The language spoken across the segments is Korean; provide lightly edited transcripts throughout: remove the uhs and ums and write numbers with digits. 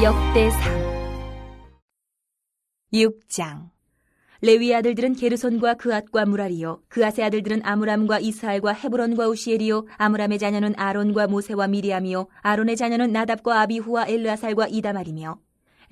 역대상 6장. 레위 아들들은 게르손과 그앗과 무라리요, 그앗의 아들들은 아므람과 이스할과 헤브론과 우시엘이요, 아므람의 자녀는 아론과 모세와 미리암이요, 아론의 자녀는 나답과 아비후와 엘르아살과 이다말이며,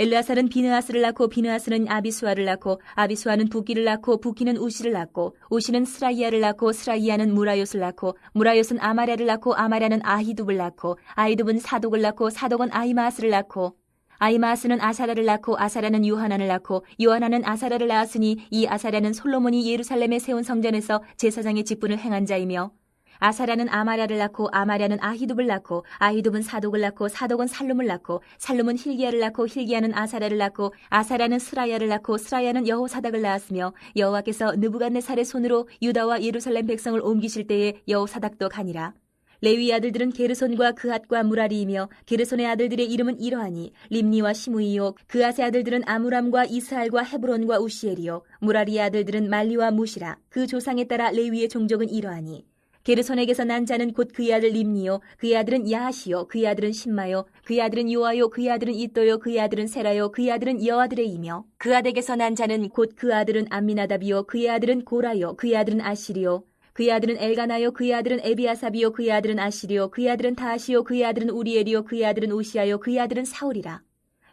엘르아살은 비느하스를 낳고 비느하스는 아비수아를 낳고 아비수아는 붓기를 낳고 붓기는 우시를 낳고 우시는 스라이야를 낳고 스라이야는 무라요스를 낳고 무라요스는 아마랴를 낳고 아마랴는 아히둡을 낳고 아히둡은 사독을 낳고 사독은 아히마아스를 낳고 아히마아스는 아사랴를 낳고 아사랴는 요하난을 낳고 요하난은 아사랴를 낳았으니 이 아사랴는 솔로몬이 예루살렘에 세운 성전에서 제사장의 직분을 행한 자이며, 아사랴는 아마랴를 낳고 아마랴는 아히둡을 낳고 아히둡은 사독을 낳고 사독은 살룸을 낳고 살룸은 힐기야를 낳고 힐기야는 아사랴를 낳고 아사랴는 스라야를 낳고 스라야는 여호사닥을 낳았으며, 여호와께서 느부갓네살의 손으로 유다와 예루살렘 백성을 옮기실 때에 여호사닥도 가니라. 레위 아들들은 게르손과 그앗과 무라리이며, 게르손의 아들들의 이름은 이러하니 림니와 시므이요, 그앗의 아들들은 아므람과 이스할과 헤브론과 우시엘이요, 무라리의 아들들은 말리와 무시라. 그 조상에 따라 레위의 종족은 이러하니, 게르손에게서 난 자는 곧 그의 아들 림니요, 그의 아들은 야하시요, 그의 아들은 신마요, 그의 아들은 요아요, 그의 아들은 이또요, 그의 아들은 세라요, 그의 아들은 여아들의이며, 그앗에게서 난 자는 곧 그 아들은 암미나답이요, 그의 아들은 고라요, 그의 아들은 아시리요, 그의 아들은 엘가나요, 그의 아들은 에비아삽이요, 그의 아들은 아시리요, 그의 아들은 다하시요, 그의 아들은 우리엘이요, 그의 아들은 우시아요, 그의 아들은 사울이라.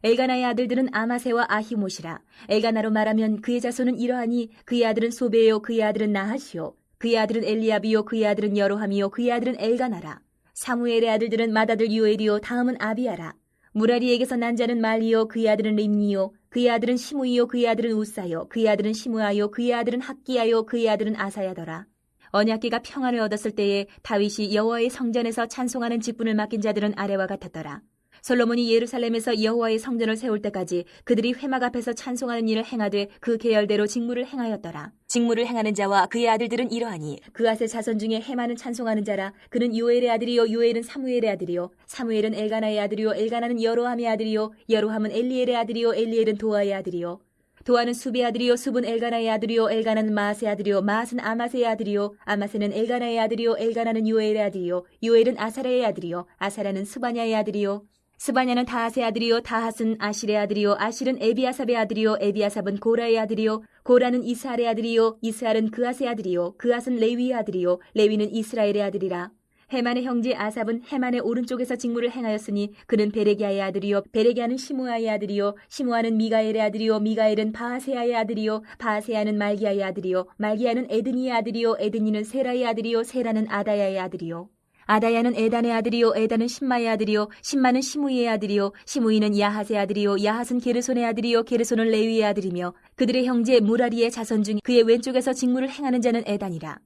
엘가나의 아들들은 아마세와 아히못이라. 엘가나로 말하면 그의 자손은 이러하니, 그의 아들은 소베요, 그의 아들은 나하시요, 그의 아들은 엘리압이요, 그의 아들은 여로함이요, 그의 아들은 엘가나라. 사무엘의 아들들은 맏아들 요엘이요, 다음은 아비야라. 무라리에게서 난 자는 말리요, 그의 아들은 림니요, 그의 아들은 시므이요, 그의 아들은 우사요, 그의 아들은 시므아요, 그의 아들은 학기야요, 그의 아들은 아사야더라. 언약궤가 평안을 얻었을 때에 다윗이 여호와의 성전에서 찬송하는 직분을 맡긴 자들은 아래와 같았더라. 솔로몬이 예루살렘에서 여호와의 성전을 세울 때까지 그들이 회막 앞에서 찬송하는 일을 행하되 그 계열대로 직무를 행하였더라. 직무를 행하는 자와 그의 아들들은 이러하니, 그앗의 자손 중에 헤마는 찬송하는 자라. 그는 요엘의 아들이요, 요엘은 사무엘의 아들이요, 사무엘은 엘가나의 아들이요, 엘가나는 여로함의 아들이요, 여로함은 엘리엘의 아들이요, 엘리엘은 도아의 아들이요, 도아는 수비의 아들이요, 숲은 엘가나의 아들이요, 엘가나는 마아스의 아들이요, 마아스는 아마세의 아들이요, 아마세는 엘가나의 아들이요, 엘가나는 요엘의 아들이요, 요엘은 아사랴의 아들이요, 아사랴는 스바냐의 아들이요, 스바냐는 다핫의 아들이요, 다핫은 아실의 아들이요, 아실은 에비아삽의 아들이요, 에비아삽은 고라의 아들이요, 고라는 이스할의 아들이요, 이스할은 그앗의 아들이요, 그앗은 레위의 아들이요, 레위는 이스라엘의 아들이라. 헤만의 형제 아삽은 헤만의 오른쪽에서 직무를 행하였으니 그는 베레기야의 아들이요, 베레기야는 시므아의 아들이요, 시므아는 미가엘의 아들이요, 미가엘은 바하세야의 아들이요, 바하세야는 말기야의 아들이요, 말기야는 에드니의 아들이요, 에드니는 세라의 아들이요, 세라는 아다야의 아들이요, 아다야는 에단의 아들이요, 에단은 신마의 아들이요, 신마는 시므이의 아들이요, 시므이는 야핫의 아들이요, 야핫은 게르손의 아들이요, 게르손은 레위의 아들이며, 그들의 형제 무라리의 자손 중 그의 왼쪽에서 직무를 행하는 자는 에단이라.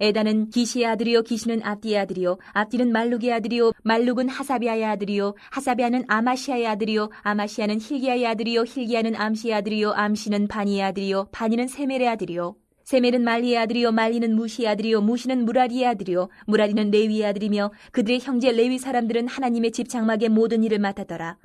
에단은 기시의 아들이요, 기시는 압디의 아들이요, 압디는 말룩의 아들이요, 말룩은 하사비아의 아들이요, 하사비아는 아마시아의 아들이요, 아마시아는 힐기야의 아들이요, 힐기야는 암시의 아들이요, 암시는 바니의 아들이요, 바니는 세멜의 아들이요, 세멜은 말리의 아들이요, 말리는 무시의 아들이요, 무시는 무라리의 아들이요, 무라리는 레위의 아들이며, 그들의 형제 레위 사람들은 하나님의 집 장막의 모든 일을 맡았더라.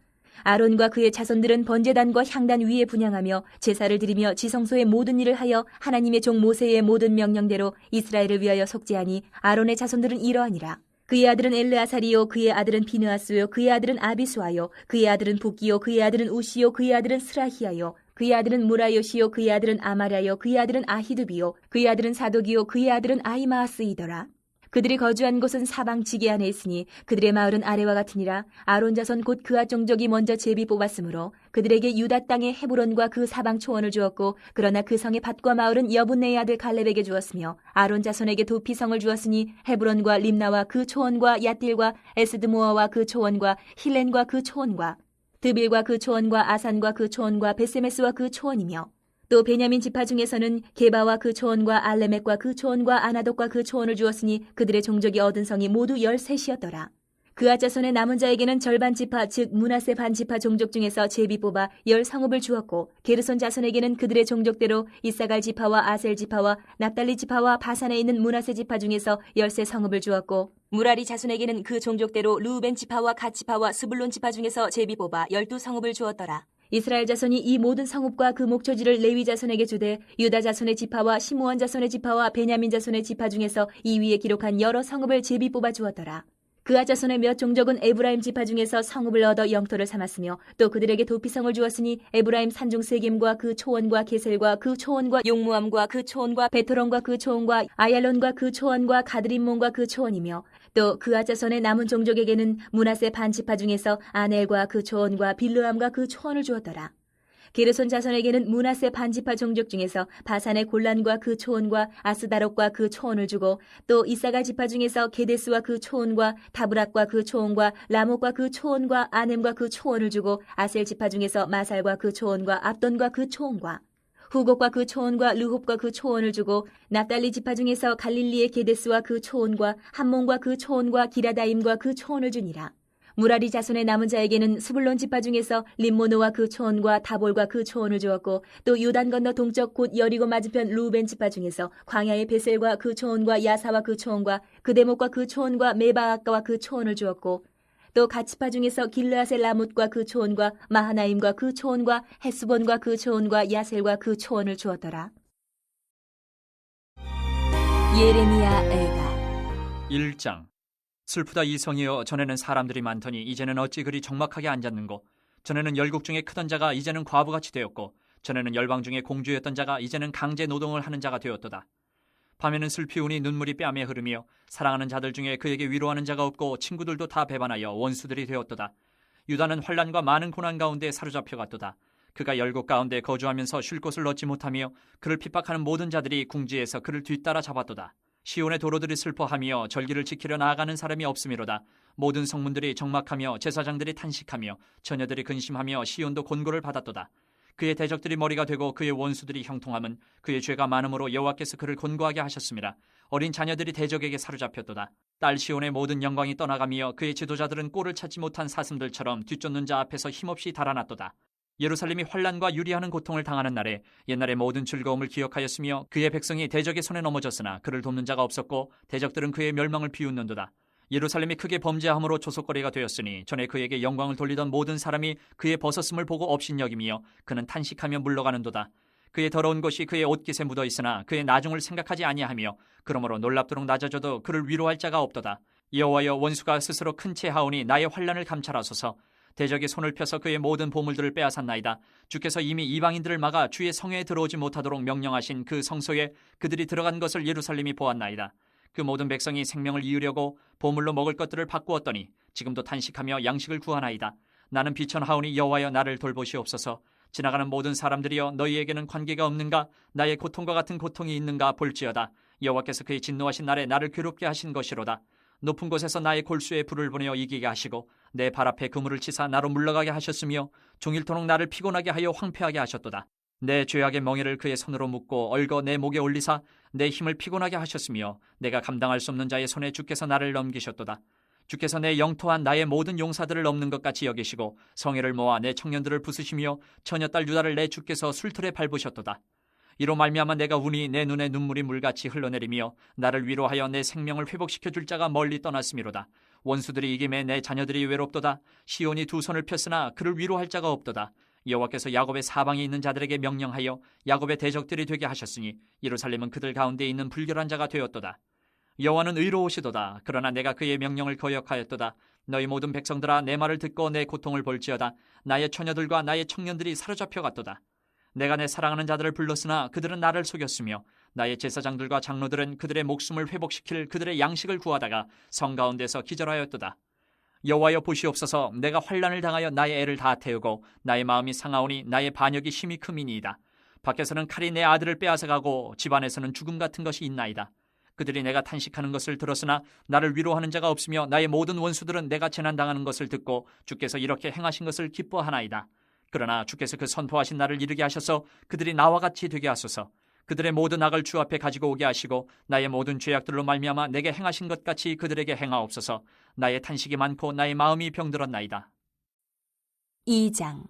아론과 그의 자손들은 번제단과 향단 위에 분향하며 제사를 드리며 지성소의 모든 일을 하여 하나님의 종 모세의 모든 명령대로 이스라엘을 위하여 속죄하니, 아론의 자손들은 이러하니라. 그의 아들은 엘르아살이요, 그의 아들은 비느하스요, 그의 아들은 아비수아요, 그의 아들은 붓기요, 그의 아들은 우시요, 그의 아들은 스라히야요, 그의 아들은 무라요시요, 그의 아들은 아마랴요, 그의 아들은 아히두비요, 그의 아들은 사독이요, 그의 아들은 아히마아스이더라. 그들이 거주한 곳은 사방 지게 안에 있으니 그들의 마을은 아래와 같으니라. 아론 자손 곧 그앗 종족이 먼저 제비 뽑았으므로 그들에게 유다 땅의 헤브론과 그 사방 초원을 주었고, 그러나 그 성의 밭과 마을은 여분네의 아들 갈렙에게 주었으며, 아론 자손에게 두 피성을 주었으니 헤브론과 림나와 그 초원과 얏딜과 에스드모아와 그 초원과 힐렌과 그 초원과 드빌과 그 초원과 아산과 그 초원과 베세메스와 그 초원이며, 또 베냐민 지파 중에서는 게바와 그 초원과 알레멕과 그 초원과 아나돗과 그 초원을 주었으니 그들의 종족이 얻은 성이 모두 13이었더라. 그앗 자손의 남은 자에게는 절반 지파 즉 므낫세 반 지파 종족 중에서 제비 뽑아 10성읍을 주었고, 게르손 자손에게는 그들의 종족대로 이사갈 지파와 아셀 지파와 납달리 지파와 바산에 있는 므낫세 지파 중에서 13성읍을 주었고, 무라리 자손에게는 그 종족대로 르우벤 지파와 갓 지파와 스불론 지파 중에서 제비 뽑아 12성읍을 주었더라. 이스라엘 자손이 이 모든 성읍과 그 목초지를 레위 자손에게 주되, 유다 자손의 지파와 시므온 자손의 지파와 베냐민 자손의 지파 중에서 이 위에 기록한 여러 성읍을 제비 뽑아 주었더라. 그아 자손의 몇 종족은 에브라임 지파 중에서 성읍을 얻어 영토를 삼았으며 또 그들에게 도피성을 주었으니 에브라임 산중 세겜과 그 초원과 게셀과 그 초원과 용무암과 그 초원과 베토론과 그 초원과 아얄론과 그 초원과 가드림몬과 그 초원이며 또 그아 자손의 남은 종족에게는 므낫세 반 지파 중에서 아넬과 그 초원과 빌르암과 그 초원을 주었더라. 게르손 자손에게는 므낫세 반지파 종족 중에서 바산의 골란과 그 초원과 아스다롯과 그 초원을 주고 또 이사갈 지파 중에서 게데스와 그 초원과 다브락과 그 초원과 라목과 그 초원과 아넴과 그 초원을 주고 아셀 지파 중에서 마살과 그 초원과 압돈과 그 초원과 후곡과 그 초원과 르홉과 그 초원을 주고 납달리 지파 중에서 갈릴리의 게데스와 그 초원과 함몬과 그 초원과 기라다임과 그 초원을 주니라. 무라리 자손의 남은 자에게는 스불론 지파 중에서 림모노와 그 초원과 다볼과 그 초원을 주었고 또 요단 건너 동쪽 곧 여리고 맞은편 루벤 지파 중에서 광야의 베셀과 그 초원과 야사와 그 초원과 그데목과 그 초원과 메바아까와 그 초원을 주었고 또 갓지파 중에서 길르앗의 라못과 그 초원과 마하나임과 그 초원과 헤스본과 그 초원과 야셀과 그 초원을 주었더라. 예레미야 애가 1장. 슬프다 이성이여, 전에는 사람들이 많더니 이제는 어찌 그리 적막하게 앉았는고. 전에는 열국 중에 크던 자가 이제는 과부같이 되었고, 전에는 열방 중에 공주였던 자가 이제는 강제 노동을 하는 자가 되었도다. 밤에는 슬피 우니 눈물이 뺨에 흐르며 사랑하는 자들 중에 그에게 위로하는 자가 없고 친구들도 다 배반하여 원수들이 되었도다. 유다는 환난과 많은 고난 가운데 사로잡혀 갔도다. 그가 열국 가운데 거주하면서 쉴 곳을 얻지 못하며 그를 핍박하는 모든 자들이 궁지에서 그를 뒤따라 잡았도다. 시온의 도로들이 슬퍼하며 절기를 지키려 나아가는 사람이 없음이로다. 모든 성문들이 적막하며 제사장들이 탄식하며 처녀들이 근심하며 시온도 곤고를 받았도다. 그의 대적들이 머리가 되고 그의 원수들이 형통함은 그의 죄가 많음으로 여호와께서 그를 곤고하게 하셨습니다. 어린 자녀들이 대적에게 사로잡혔도다. 딸 시온의 모든 영광이 떠나가며 그의 지도자들은 꼴을 찾지 못한 사슴들처럼 뒤쫓는 자 앞에서 힘없이 달아났도다. 예루살렘이 환난과 유리하는 고통을 당하는 날에 옛날의 모든 즐거움을 기억하였으며 그의 백성이 대적의 손에 넘어졌으나 그를 돕는 자가 없었고 대적들은 그의 멸망을 비웃는도다. 예루살렘이 크게 범죄함으로 조속거리가 되었으니 전에 그에게 영광을 돌리던 모든 사람이 그의 벗었음을 보고 업신여기며 그는 탄식하며 물러가는도다. 그의 더러운 것이 그의 옷깃에 묻어 있으나 그의 나중을 생각하지 아니하며 그러므로 놀랍도록 낮아져도 그를 위로할 자가 없도다. 여호와여, 원수가 스스로 큰 채 하오니 나의 환난을 감찰하소서. 대적이 손을 펴서 그의 모든 보물들을 빼앗았나이다. 주께서 이미 이방인들을 막아 주의 성회에 들어오지 못하도록 명령하신 그 성소에 그들이 들어간 것을 예루살렘이 보았나이다. 그 모든 백성이 생명을 이으려고 보물로 먹을 것들을 바꾸었더니 지금도 탄식하며 양식을 구하나이다. 나는 비천하오니 여호와여, 나를 돌보시옵소서. 지나가는 모든 사람들이여, 너희에게는 관계가 없는가? 나의 고통과 같은 고통이 있는가 볼지어다. 여호와께서 그의 진노하신 날에 나를 괴롭게 하신 것이로다. 높은 곳에서 나의 골수에 불을 보내어 이기게 하시고 내 발 앞에 그물을 치사 나로 물러가게 하셨으며 종일토록 나를 피곤하게 하여 황폐하게 하셨도다. 내 죄악의 멍에를 그의 손으로 묶고 얽어 내 목에 올리사 내 힘을 피곤하게 하셨으며 내가 감당할 수 없는 자의 손에 주께서 나를 넘기셨도다. 주께서 내 영토한 나의 모든 용사들을 넘는 것 같이 여기시고 성회를 모아 내 청년들을 부수시며 처녀딸 유다를 내 주께서 술틀에 밟으셨도다. 이로 말미암아 내가 우니 내 눈에 눈물이 물같이 흘러내리며 나를 위로하여 내 생명을 회복시켜 줄 자가 멀리 떠났음이로다. 원수들이 이김에 내 자녀들이 외롭도다. 시온이 두 손을 폈으나 그를 위로할 자가 없도다. 여호와께서 야곱의 사방에 있는 자들에게 명령하여 야곱의 대적들이 되게 하셨으니 예루살렘은 그들 가운데 있는 불결한 자가 되었도다. 여호와는 의로우시도다. 그러나 내가 그의 명령을 거역하였도다. 너희 모든 백성들아, 내 말을 듣고 내 고통을 볼지어다. 나의 처녀들과 나의 청년들이 사로잡혀 갔도다. 내가 내 사랑하는 자들을 불렀으나 그들은 나를 속였으며 나의 제사장들과 장로들은 그들의 목숨을 회복시킬 그들의 양식을 구하다가 성 가운데서 기절하였도다. 여호와여, 보시옵소서. 내가 환난을 당하여 나의 애를 다 태우고 나의 마음이 상하오니 나의 반역이 심히 크미니이다. 밖에서는 칼이 내 아들을 빼앗아가고 집안에서는 죽음 같은 것이 있나이다. 그들이 내가 탄식하는 것을 들었으나 나를 위로하는 자가 없으며 나의 모든 원수들은 내가 재난당하는 것을 듣고 주께서 이렇게 행하신 것을 기뻐하나이다. 그러나 주께서 그 선포하신 날을 이르게 하셔서 그들이 나와 같이 되게 하소서. 그들의 모든 악을 주 앞에 가지고 오게 하시고 나의 모든 죄악들로 말미암아 내게 행하신 것 같이 그들에게 행하옵소서. 나의 탄식이 많고 나의 마음이 병들었나이다. 2장.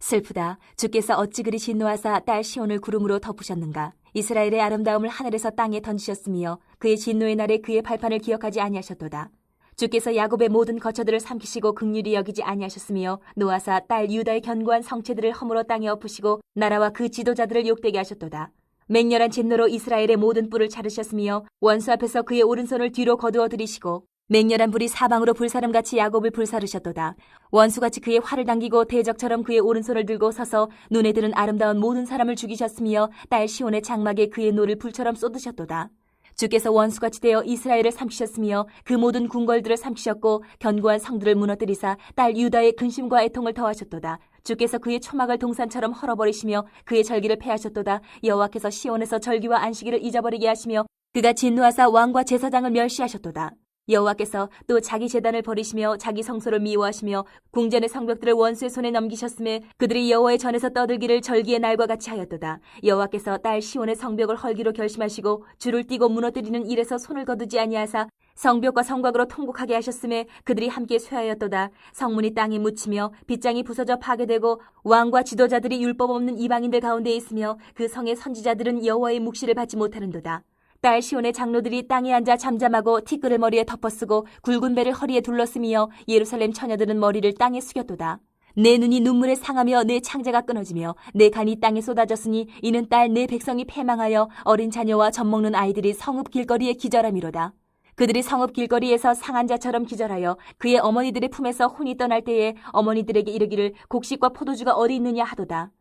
슬프다. 주께서 어찌 그리 진노하사 딸 시온을 구름으로 덮으셨는가? 이스라엘의 아름다움을 하늘에서 땅에 던지셨으며 그의 진노의 날에 그의 발판을 기억하지 아니하셨도다. 주께서 야곱의 모든 거처들을 삼키시고 긍휼히 여기지 아니하셨으며 노아사 딸 유다의 견고한 성체들을 허물어 땅에 엎으시고 나라와 그 지도자들을 욕되게 하셨도다. 맹렬한 진노로 이스라엘의 모든 뿔을 자르셨으며 원수 앞에서 그의 오른손을 뒤로 거두어 들이시고 맹렬한 불이 사방으로 불사름같이 야곱을 불사르셨도다. 원수같이 그의 활을 당기고 대적처럼 그의 오른손을 들고 서서 눈에 드는 아름다운 모든 사람을 죽이셨으며 딸 시온의 장막에 그의 노를 불처럼 쏟으셨도다. 주께서 원수같이 되어 이스라엘을 삼키셨으며 그 모든 궁궐들을 삼키셨고 견고한 성들을 무너뜨리사 딸 유다의 근심과 애통을 더하셨도다. 주께서 그의 초막을 동산처럼 헐어버리시며 그의 절기를 폐하셨도다. 여호와께서 시온에서 절기와 안식일을 잊어버리게 하시며 그가 진노하사 왕과 제사장을 멸시하셨도다. 여호와께서 또 자기 제단을 버리시며 자기 성소를 미워하시며 궁전의 성벽들을 원수의 손에 넘기셨음에 그들이 여호와의 전에서 떠들기를 절기의 날과 같이 하였도다. 여호와께서 딸 시온의 성벽을 헐기로 결심하시고 줄을 띠고 무너뜨리는 일에서 손을 거두지 아니하사 성벽과 성곽으로 통곡하게 하셨음에 그들이 함께 쇠하였도다. 성문이 땅에 묻히며 빗장이 부서져 파괴되고 왕과 지도자들이 율법 없는 이방인들 가운데 있으며 그 성의 선지자들은 여호와의 묵시를 받지 못하는도다. 딸 시온의 장로들이 땅에 앉아 잠잠하고 티끌을 머리에 덮어쓰고 굵은 배를 허리에 둘러쓰며 예루살렘 처녀들은 머리를 땅에 숙였도다. 내 눈이 눈물에 상하며 내 창자가 끊어지며 내 간이 땅에 쏟아졌으니 이는 딸 내 백성이 패망하여 어린 자녀와 젖먹는 아이들이 성읍 길거리에 기절함이로다. 그들이 성읍 길거리에서 상한 자처럼 기절하여 그의 어머니들의 품에서 혼이 떠날 때에 어머니들에게 이르기를 곡식과 포도주가 어디 있느냐 하도다.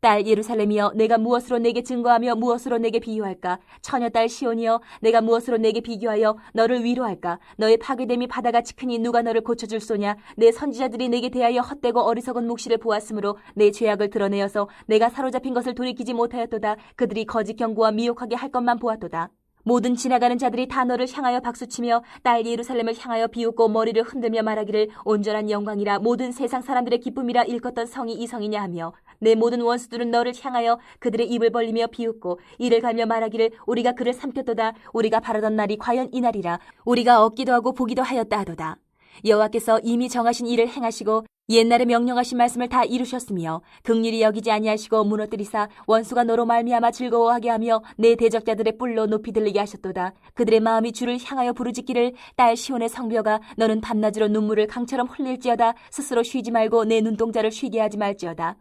딸 예루살렘이여 내가 무엇으로 내게 증거하며 무엇으로 내게 비유할까? 처녀 딸 시온이여 내가 무엇으로 내게 비교하여 너를 위로할까? 너의 파괴됨이 바다같이 크니 누가 너를 고쳐줄 소냐? 내 선지자들이 내게 대하여 헛되고 어리석은 묵시를 보았으므로 내 죄악을 드러내어서 내가 사로잡힌 것을 돌이키지 못하였도다. 그들이 거짓 경고와 미혹하게 할 것만 보았도다. 모든 지나가는 자들이 다 너를 향하여 박수치며 딸 예루살렘을 향하여 비웃고 머리를 흔들며 말하기를 온전한 영광이라 모든 세상 사람들의 기쁨이라 일컫던 성이 이 성이냐 하며 내 모든 원수들은 너를 향하여 그들의 입을 벌리며 비웃고 이를 갈며 말하기를 우리가 그를 삼켰도다. 우리가 바라던 날이 과연 이 날이라. 우리가 얻기도 하고 보기도 하였다 하도다. 여호와께서 이미 정하신 일을 행하시고 옛날에 명령하신 말씀을 다 이루셨으며 긍휼히 여기지 아니하시고 무너뜨리사 원수가 너로 말미암아 즐거워하게 하며 내 대적자들의 뿔로 높이 들리게 하셨도다. 그들의 마음이 주를 향하여 부르짖기를 딸 시온의 성벽아 너는 밤낮으로 눈물을 강처럼 흘릴지어다. 스스로 쉬지 말고 내 눈동자를 쉬게 하지 말지어다.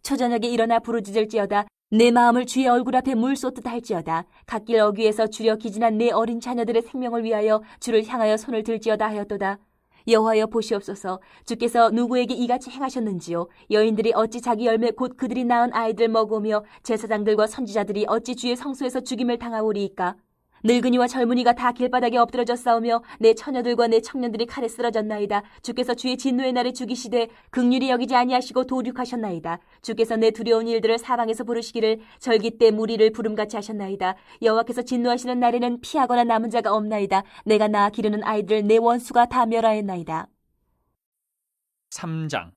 초저녁에 일어나 부르짖을지어다. 내 마음을 주의 얼굴 앞에 물 쏟듯 할지어다. 갓길 어귀에서 주려 기진한 내 어린 자녀들의 생명을 위하여 주를 향하여 손을 들지어다 하였도다. 여호와여 보시옵소서. 주께서 누구에게 이같이 행하셨는지요? 여인들이 어찌 자기 열매 곧 그들이 낳은 아이들 먹으며 제사장들과 선지자들이 어찌 주의 성소에서 죽임을 당하오리이까? 늙은이와 젊은이가 다 길바닥에 엎드러져 싸우며 내 처녀들과 내 청년들이 칼에 쓰러졌나이다. 주께서 주의 진노의 날에 죽이시되 긍휼히 여기지 아니하시고 도륙하셨나이다. 주께서 내 두려운 일들을 사방에서 부르시기를 절기 때 무리를 부름같이 하셨나이다. 여호와께서 진노하시는 날에는 피하거나 남은 자가 없나이다. 내가 낳아 기르는 아이들을 내 원수가 다 멸하였나이다. 3장.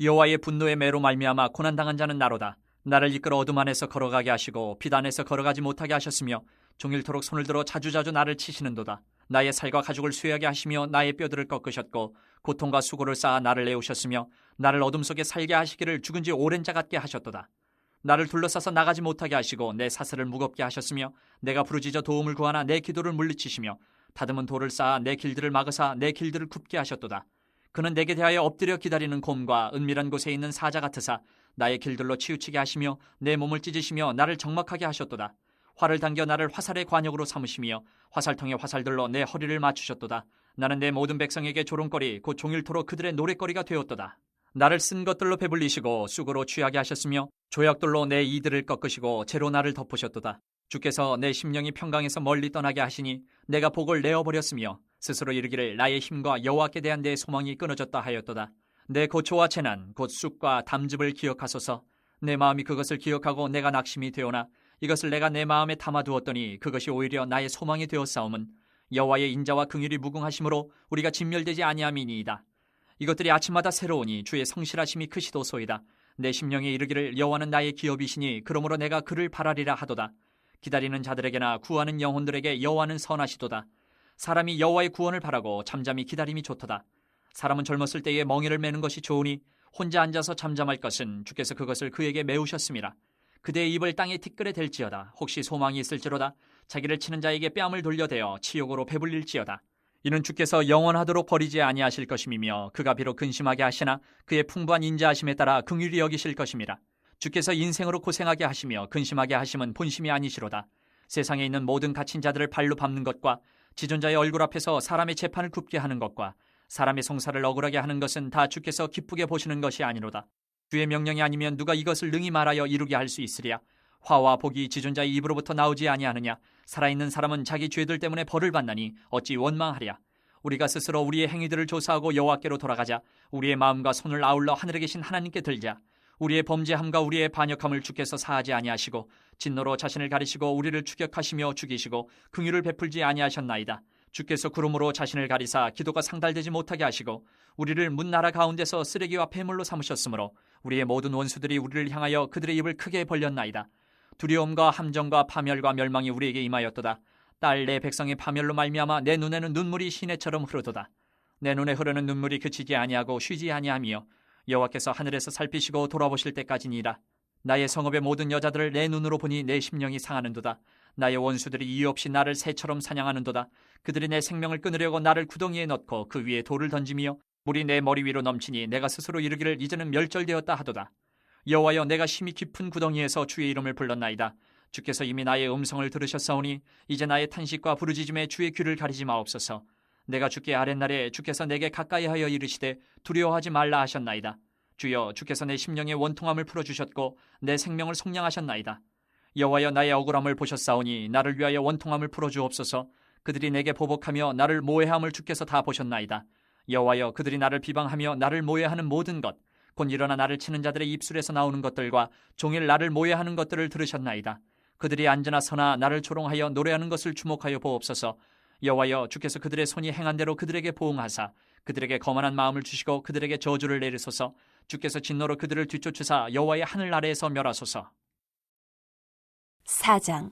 여호와의 분노의 매로 말미암아 고난당한 자는 나로다. 나를 이끌어 어둠 안에서 걸어가게 하시고 빛 안에서 걸어가지 못하게 하셨으며 종일토록 손을 들어 자주자주 나를 치시는도다. 나의 살과 가죽을 쇠하게 하시며 나의 뼈들을 꺾으셨고 고통과 수고를 쌓아 나를 내우셨으며 나를 어둠 속에 살게 하시기를 죽은 지 오랜 자 같게 하셨도다. 나를 둘러싸서 나가지 못하게 하시고 내 사슬을 무겁게 하셨으며 내가 부르짖어 도움을 구하나 내 기도를 물리치시며 다듬은 돌을 쌓아 내 길들을 막으사 내 길들을 굽게 하셨도다. 그는 내게 대하여 엎드려 기다리는 곰과 은밀한 곳에 있는 사자 같으사 나의 길들로 치우치게 하시며 내 몸을 찢으시며 나를 적막하게 하셨도다. 활을 당겨 나를 화살의 관역으로 삼으시며 화살통의 화살들로 내 허리를 맞추셨도다. 나는 내 모든 백성에게 조롱거리 곧 종일토록 그들의 노랫거리가 되었도다. 나를 쓴 것들로 배불리시고 쑥으로 취하게 하셨으며 조약돌로 내 이들을 꺾으시고 재로 나를 덮으셨도다. 주께서 내 심령이 평강에서 멀리 떠나게 하시니 내가 복을 내어버렸으며 스스로 이르기를 나의 힘과 여호와께 대한 내 소망이 끊어졌다 하였도다. 내 고초와 재난 곧 쑥과 담즙을 기억하소서. 내 마음이 그것을 기억하고 내가 낙심이 되오나 이것을 내가 내 마음에 담아두었더니 그것이 오히려 나의 소망이 되었사옴은 여호와의 인자와 긍휼이 무궁하심으로 우리가 진멸되지 아니함이니이다. 이것들이 아침마다 새로우니 주의 성실하심이 크시도소이다. 내 심령에 이르기를 여호와는 나의 기업이시니 그러므로 내가 그를 바라리라 하도다. 기다리는 자들에게나 구하는 영혼들에게 여호와는 선하시도다. 사람이 여호와의 구원을 바라고 잠잠히 기다림이 좋도다. 사람은 젊었을 때에 멍에를 매는 것이 좋으니 혼자 앉아서 잠잠할 것은 주께서 그것을 그에게 메우셨음이라. 그대의 입을 땅에 티끌에 댈지어다. 혹시 소망이 있을지로다. 자기를 치는 자에게 뺨을 돌려대어 치욕으로 배불릴지어다. 이는 주께서 영원하도록 버리지 아니하실 것임이며 그가 비록 근심하게 하시나 그의 풍부한 인자하심에 따라 긍휼히 여기실 것임이라. 주께서 인생으로 고생하게 하시며 근심하게 하심은 본심이 아니시로다. 세상에 있는 모든 갇힌 자들을 발로 밟는 것과 지존자의 얼굴 앞에서 사람의 재판을 굽게 하는 것과 사람의 송사를 억울하게 하는 것은 다 주께서 기쁘게 보시는 것이 아니로다. 주의 명령이 아니면 누가 이것을 능히 말하여 이루게 할 수 있으랴. 화와 복이 지존자의 입으로부터 나오지 아니하느냐. 살아있는 사람은 자기 죄들 때문에 벌을 받나니 어찌 원망하랴. 우리가 스스로 우리의 행위들을 조사하고 여호와께로 돌아가자. 우리의 마음과 손을 아울러 하늘에 계신 하나님께 들자. 우리의 범죄함과 우리의 반역함을 주께서 사하지 아니하시고 진노로 자신을 가리시고 우리를 추격하시며 죽이시고 긍휼을 베풀지 아니하셨나이다. 주께서 구름으로 자신을 가리사 기도가 상달되지 못하게 하시고 우리를 문 나라 가운데서 쓰레기와 폐물로 삼으셨으므로 우리의 모든 원수들이 우리를 향하여 그들의 입을 크게 벌렸나이다. 두려움과 함정과 파멸과 멸망이 우리에게 임하였도다. 딸 내 백성의 파멸로 말미암아 내 눈에는 눈물이 시내처럼 흐르도다. 내 눈에 흐르는 눈물이 그치지 아니하고 쉬지 아니하며 여호와께서 하늘에서 살피시고 돌아보실 때까지니라. 나의 성읍의 모든 여자들을 내 눈으로 보니 내 심령이 상하는도다. 나의 원수들이 이유 없이 나를 새처럼 사냥하는도다. 그들이 내 생명을 끊으려고 나를 구덩이에 넣고 그 위에 돌을 던지며 물이 내 머리 위로 넘치니 내가 스스로 이르기를 이제는 멸절되었다 하도다. 여호와여, 내가 심히 깊은 구덩이에서 주의 이름을 불렀나이다. 주께서 이미 나의 음성을 들으셨사오니 이제 나의 탄식과 부르짖음에 주의 귀를 가리지 마옵소서. 내가 주께 아랫날에 주께서 내게 가까이하여 이르시되 두려워하지 말라 하셨나이다. 주여, 주께서 내 심령의 원통함을 풀어주셨고 내 생명을 속량하셨나이다. 여호와여, 나의 억울함을 보셨사오니 나를 위하여 원통함을 풀어주옵소서. 그들이 내게 보복하며 나를 모해함을 주께서 다 보셨나이다. 여호와여, 그들이 나를 비방하며 나를 모해하는 모든 것, 곧 일어나 나를 치는 자들의 입술에서 나오는 것들과 종일 나를 모해하는 것들을 들으셨나이다. 그들이 앉으나 서나 나를 조롱하여 노래하는 것을 주목하여 보옵소서. 여호와여, 주께서 그들의 손이 행한 대로 그들에게 보응하사 그들에게 거만한 마음을 주시고 그들에게 저주를 내리소서. 주께서 진노로 그들을 뒤쫓으사 여호와의 하늘 아래에서 멸하소서. 4장.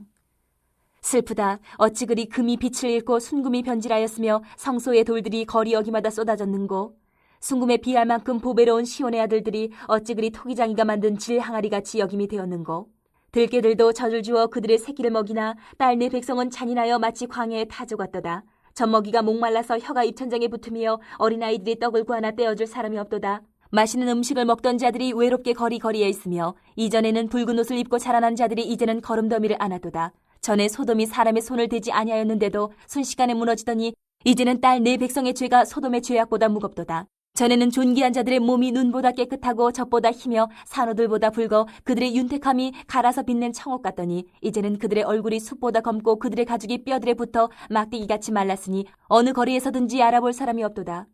슬프다. 어찌 그리 금이 빛을 잃고 순금이 변질하였으며 성소의 돌들이 거리 여기마다 쏟아졌는고. 순금에 비할 만큼 보배로운 시온의 아들들이 어찌 그리 토기장이가 만든 질 항아리같이 여김이 되었는고. 들깨들도 젖을 주어 그들의 새끼를 먹이나 딸 내 백성은 잔인하여 마치 광야의 타조 같도다. 젖먹이가 목말라서 혀가 입천장에 붙으며 어린아이들이 떡을 구하나 떼어줄 사람이 없도다. 맛있는 음식을 먹던 자들이 외롭게 거리거리에 있으며 이전에는 붉은 옷을 입고 자라난 자들이 이제는 거름더미를 안하도다. 전에 소돔이 사람의 손을 대지 아니하였는데도 순식간에 무너지더니 이제는 딸 내 백성의 죄가 소돔의 죄악보다 무겁도다. 전에는 존귀한 자들의 몸이 눈보다 깨끗하고 젖보다 희며 산호들보다 붉어 그들의 윤택함이 갈아서 빛낸 청옥 같더니 이제는 그들의 얼굴이 숯보다 검고 그들의 가죽이 뼈들에 붙어 막대기같이 말랐으니 어느 거리에서든지 알아볼 사람이 없도다.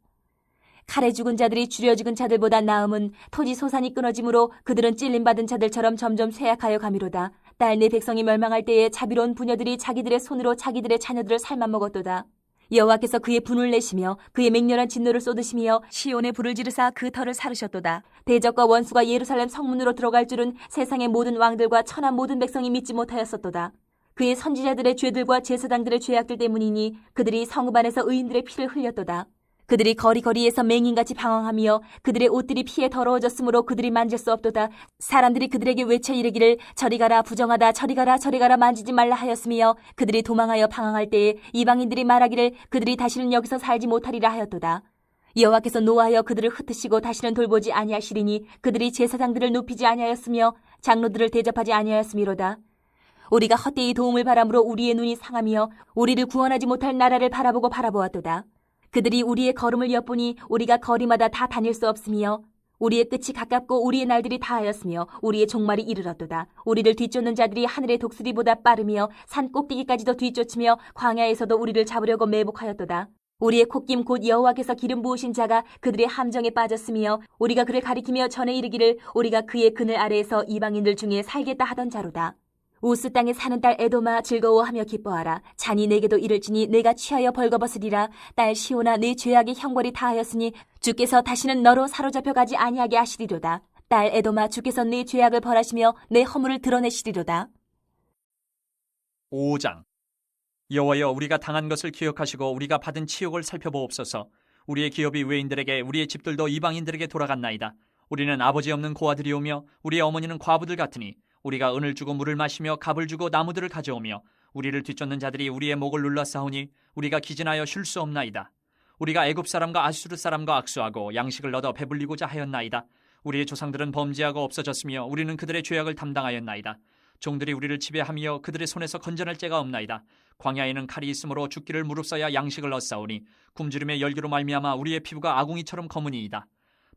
칼에 죽은 자들이 줄여 죽은 자들보다 나음은 토지 소산이 끊어짐으로 그들은 찔림받은 자들처럼 점점 쇠약하여 가미로다. 딸 내 백성이 멸망할 때에 자비로운 부녀들이 자기들의 손으로 자기들의 자녀들을 삶아먹었도다. 여호와께서 그의 분을 내시며 그의 맹렬한 진노를 쏟으시며 시온의 불을 지르사 그 터를 사르셨도다. 대적과 원수가 예루살렘 성문으로 들어갈 줄은 세상의 모든 왕들과 천한 모든 백성이 믿지 못하였었도다. 그의 선지자들의 죄들과 제사장들의 죄악들 때문이니 그들이 성읍 안에서 의인들의 피를 흘렸도다. 그들이 거리거리에서 맹인같이 방황하며 그들의 옷들이 피에 더러워졌으므로 그들이 만질 수 없도다. 사람들이 그들에게 외쳐 이르기를 저리 가라 부정하다 저리 가라 저리 가라 만지지 말라 하였으며 그들이 도망하여 방황할 때에 이방인들이 말하기를 그들이 다시는 여기서 살지 못하리라 하였도다. 여호와께서 노하여 그들을 흩으시고 다시는 돌보지 아니하시리니 그들이 제사장들을 높이지 아니하였으며 장로들을 대접하지 아니하였음이로다. 우리가 헛되이 도움을 바람으로 우리의 눈이 상하며 우리를 구원하지 못할 나라를 바라보고 바라보았도다. 그들이 우리의 걸음을 엿보니 우리가 거리마다 다 다닐 수 없으며 우리의 끝이 가깝고 우리의 날들이 다하였으며 우리의 종말이 이르렀도다. 우리를 뒤쫓는 자들이 하늘의 독수리보다 빠르며 산 꼭대기까지도 뒤쫓으며 광야에서도 우리를 잡으려고 매복하였도다. 우리의 콧김 곧 여호와께서 기름 부으신 자가 그들의 함정에 빠졌으며 우리가 그를 가리키며 전에 이르기를 우리가 그의 그늘 아래에서 이방인들 중에 살겠다 하던 자로다. 우스 땅에 사는 딸 에돔아 즐거워하며 기뻐하라. 잔이 내게도 이를지니 내가 취하여 벌거벗으리라. 딸 시온아 내 죄악의 형벌이 다하였으니 주께서 다시는 너로 사로잡혀 가지 아니하게 하시리로다. 딸 에돔아 주께서 내 죄악을 벌하시며 내 허물을 드러내시리로다. 5장. 여호와여, 우리가 당한 것을 기억하시고 우리가 받은 치욕을 살펴보옵소서. 우리의 기업이 외인들에게 우리의 집들도 이방인들에게 돌아갔나이다. 우리는 아버지 없는 고아들이오며 우리의 어머니는 과부들 같으니 우리가 은을 주고 물을 마시며 갑을 주고 나무들을 가져오며 우리를 뒤쫓는 자들이 우리의 목을 눌러싸우니 우리가 기진하여 쉴 수 없나이다. 우리가 애굽 사람과 아수르 사람과 악수하고 양식을 얻어 배불리고자 하였나이다. 우리의 조상들은 범죄하고 없어졌으며 우리는 그들의 죄악을 담당하였나이다. 종들이 우리를 지배하며 그들의 손에서 건져낼 자가 없나이다. 광야에는 칼이 있으므로 죽기를 무릅써야 양식을 얻사오니 굶주림의 열기로 말미암아 우리의 피부가 아궁이처럼 검으니이다.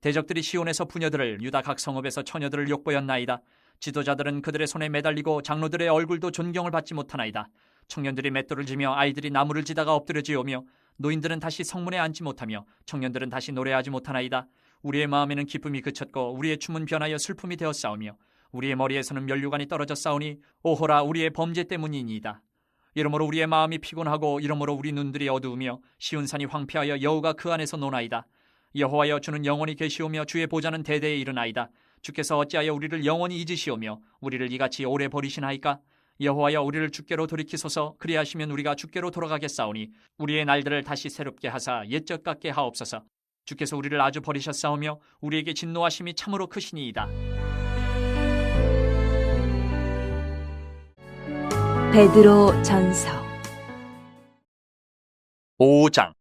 대적들이 시온에서 부녀들을 유다 각 성읍에서 처녀들을 욕보였나이다. 지도자들은 그들의 손에 매달리고 장로들의 얼굴도 존경을 받지 못하나이다. 청년들이 맷돌을 지며 아이들이 나무를 지다가 엎드려지오며 노인들은 다시 성문에 앉지 못하며 청년들은 다시 노래하지 못하나이다. 우리의 마음에는 기쁨이 그쳤고 우리의 춤은 변하여 슬픔이 되었사오며 우리의 머리에서는 면류관이 떨어졌사오니 오호라 우리의 범죄 때문이니이다. 이러므로 우리의 마음이 피곤하고 이러므로 우리 눈들이 어두우며 시온산이 황폐하여 여호가 그 안에서 노나이다. 여호와여 주는 영원히 계시오며 주의 보좌는 대대에 이르나이다. 주께서 어찌하여 우리를 영원히 잊으시오며 우리를 이같이 오래 버리시나이까? 여호와여 우리를 주께로 돌이키소서. 그리하시면 우리가 주께로 돌아가겠사오니 우리의 날들을 다시 새롭게 하사 옛적 같게 하옵소서. 주께서 우리를 아주 버리셨사오며 우리에게 진노하심이 참으로 크시니이다. 베드로 전서 5장.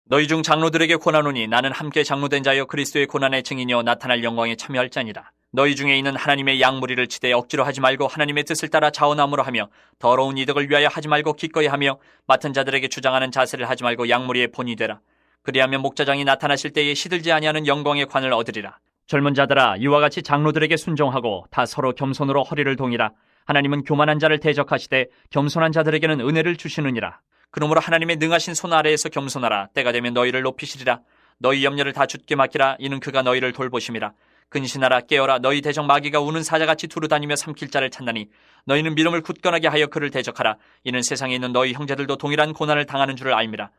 너희 중 장로들에게 권하노니 나는 함께 장로된 자여 그리스도의 고난의 증인이여 나타날 영광에 참여할 자니라. 너희 중에 있는 하나님의 양무리를 치되 억지로 하지 말고 하나님의 뜻을 따라 자원함으로 하며 더러운 이득을 위하여 하지 말고 기꺼이 하며 맡은 자들에게 주장하는 자세를 하지 말고 양무리의 본이 되라. 그리하면 목자장이 나타나실 때에 시들지 아니하는 영광의 관을 얻으리라. 젊은 자들아 이와 같이 장로들에게 순종하고 다 서로 겸손으로 허리를 동이라. 하나님은 교만한 자를 대적하시되 겸손한 자들에게는 은혜를 주시느니라. 그러므로 하나님의 능하신 손 아래에서 겸손하라. 때가 되면 너희를 높이시리라. 너희 염려를 다 주께 맡기라. 이는 그가 너희를 돌보심이라. 근신하라 깨어라. 너희 대적 마귀가 우는 사자같이 두루다니며 삼킬 자를 찾나니 너희는 믿음을 굳건하게 하여 그를 대적하라. 이는 세상에 있는 너희 형제들도 동일한 고난을 당하는 줄을 알미라.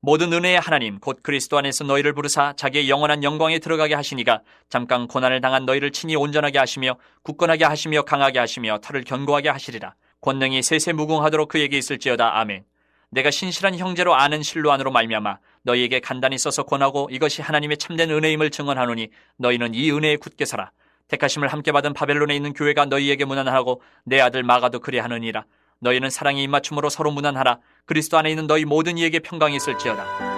모든 은혜의 하나님 곧 그리스도 안에서 너희를 부르사 자기의 영원한 영광에 들어가게 하시니가 잠깐 고난을 당한 너희를 친히 온전하게 하시며 굳건하게 하시며 강하게 하시며 털을 견고하게 하시리라. 권능이 세세무궁하도록 그에게 있을지어다. 아멘. 내가 신실한 형제로 아는 실로 안으로 말미암아 너희에게 간단히 써서 권하고 이것이 하나님의 참된 은혜임을 증언하노니 너희는 이 은혜에 굳게 서라. 택하심을 함께 받은 바벨론에 있는 교회가 너희에게 무난하고 내 아들 마가도 그리하느니라. 너희는 사랑의 입맞춤으로 서로 무난하라. 그리스도 안에 있는 너희 모든 이에게 평강이 있을지어다.